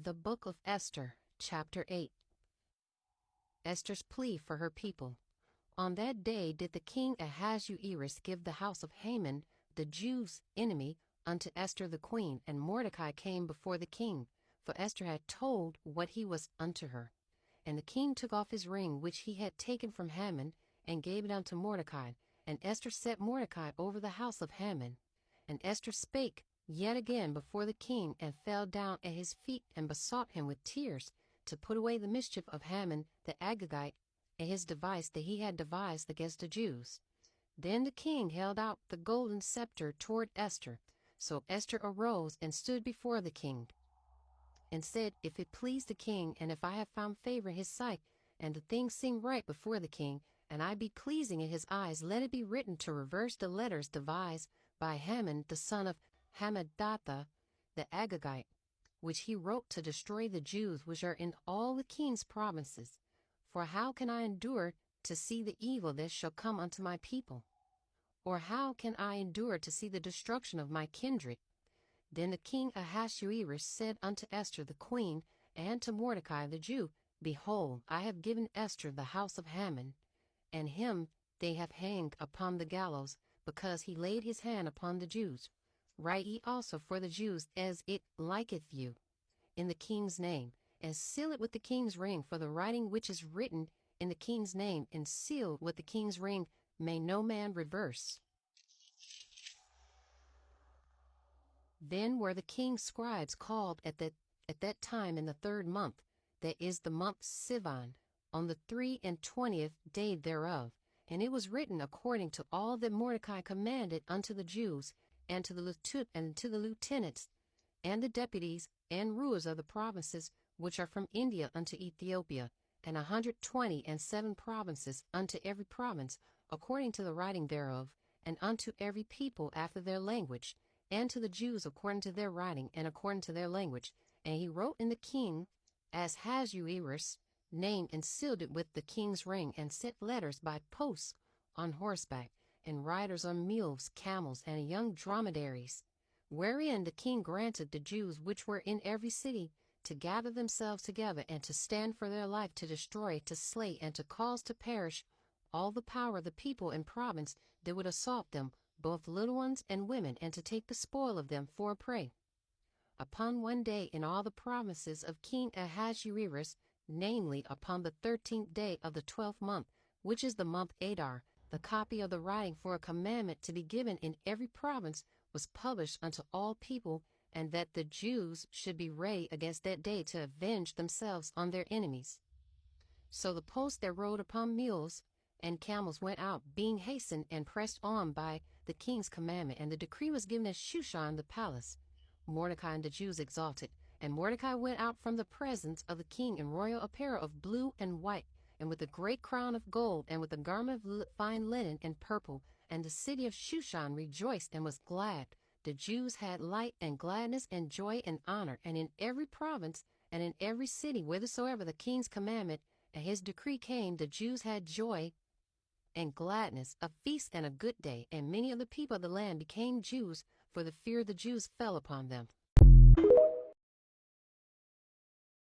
The Book of Esther, Chapter 8. Esther's plea for her people. On that day did the king Ahasuerus give the house of Haman, the Jews' enemy, unto Esther the queen, and Mordecai came before the king, for Esther had told what he was unto her. And the king took off his ring which he had taken from Haman, and gave it unto Mordecai, and Esther set Mordecai over the house of Haman. And Esther spake yet again before the king, and fell down at his feet, and besought him with tears to put away the mischief of Haman the Agagite, and his device that he had devised against the Jews. Then the king held out the golden scepter toward Esther. So Esther arose and stood before the king, and said, If it please the king, and if I have found favor in his sight, and the thing seem right before the king, and I be pleasing in his eyes, let it be written to reverse the letters devised by Haman the son of Hammedatha the Agagite, which he wrote to destroy the Jews which are in all the king's provinces. For how can I endure to see the evil that shall come unto my people? Or how can I endure to see the destruction of my kindred? Then the king Ahasuerus said unto Esther the queen, and to Mordecai the Jew, Behold, I have given Esther the house of Haman, and him they have hanged upon the gallows, because he laid his hand upon the Jews. Write ye also for the Jews as it liketh you, in the king's name, and seal it with the king's ring, for the writing which is written in the king's name, and sealed with the king's ring, may no man reverse. Then were the king's scribes called at that time in the 3rd month, that is the month Sivan, on the 23 day thereof. And it was written according to all that Mordecai commanded unto the Jews, and to the lieutenants, and the deputies, and rulers of the provinces which are from India unto Ethiopia, and 127 provinces unto every province, according to the writing thereof, and unto every people after their language, and to the Jews according to their writing, and according to their language. And he wrote in the king Ahasuerus' name, and sealed it with the king's ring, and sent letters by posts on horseback, and riders on mules, camels, and young dromedaries, wherein the king granted the Jews which were in every city to gather themselves together, and to stand for their life, to destroy, to slay, and to cause to perish all the power of the people in province that would assault them, both little ones and women, and to take the spoil of them for a prey. Upon one day in all the provinces of King Ahasuerus, namely upon the 13th day of the 12th month, which is the month Adar, the copy of the writing for a commandment to be given in every province was published unto all people, and that the Jews should be ready against that day to avenge themselves on their enemies. So the posts that rode upon mules and camels went out, being hastened and pressed on by the king's commandment, and the decree was given at Shushan the palace. Mordecai and the Jews exalted. And Mordecai went out from the presence of the king in royal apparel of blue and white, and with a great crown of gold, and with a garment of fine linen and purple. And the city of Shushan rejoiced and was glad. The Jews had light and gladness and joy and honor, and in every province and in every city whithersoever the king's commandment and his decree came, the Jews had joy and gladness, a feast and a good day. And many of the people of the land became Jews, for the fear of the Jews fell upon them.